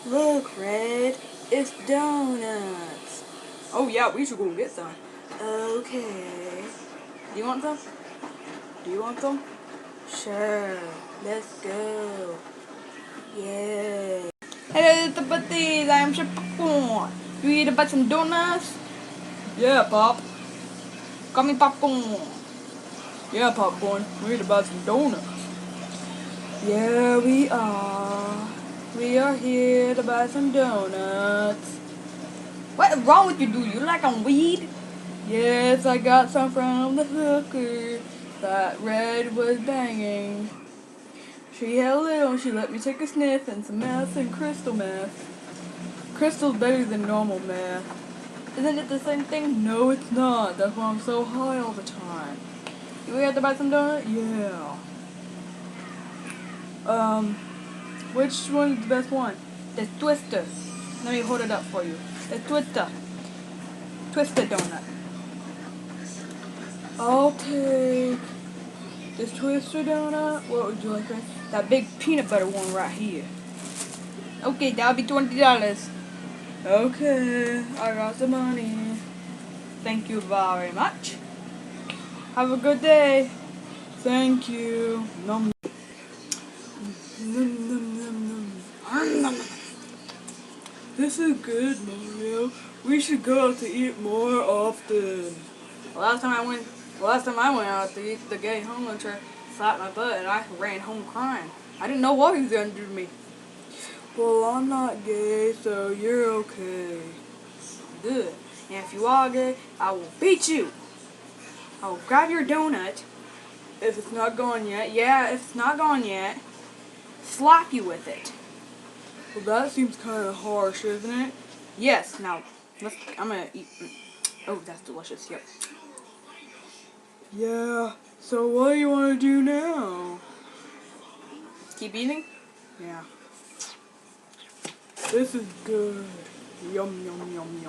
Look, Red, it's donuts. Oh yeah, we should go get some. Okay. Do you want some? Do you want some? Sure. Let's go. Yay. Hello, little buddies. I am Chef Popcorn. You eat about some donuts? Yeah, Pop. Got me popcorn. Yeah, Popcorn. We eat about some donuts. Yeah, we are. We are here to buy some donuts. What's wrong with you, dude? You like on weed? Yes, I got some from the hooker that Red was banging. She had a little, she let me take a sniff and some meth and crystal meth. Crystal's better than normal meth. Isn't it the same thing? No, it's not. That's why I'm so high all the time. You have to buy some donut? Yeah. Which one's the best one? The Twister. Let me hold it up for you. The Twister. Twister donut. I'll take this Twister donut. What would you like? That big peanut butter one right here. Okay, that'll be $20. Okay, I got the money. Thank you very much. Have a good day. Thank you. Nom. Nom, nom, nom, nom. This is good, Mario. We should go out to eat more often. Last time I went out to eat, the gay homeless slapped my butt and I ran home crying. I didn't know what he was gonna do to me. Well, I'm not gay, so you're okay. Good. And if you are gay, I will beat you. I will grab your donut if it's not gone yet. Yeah, if it's not gone yet, slap you with it. Well, that seems kind of harsh, isn't it? Yes. Now, I'm gonna eat. Oh, that's delicious. Yep. Yeah. So what do you want to do now? Keep eating? Yeah. This is good. Yum, yum, yum, yum.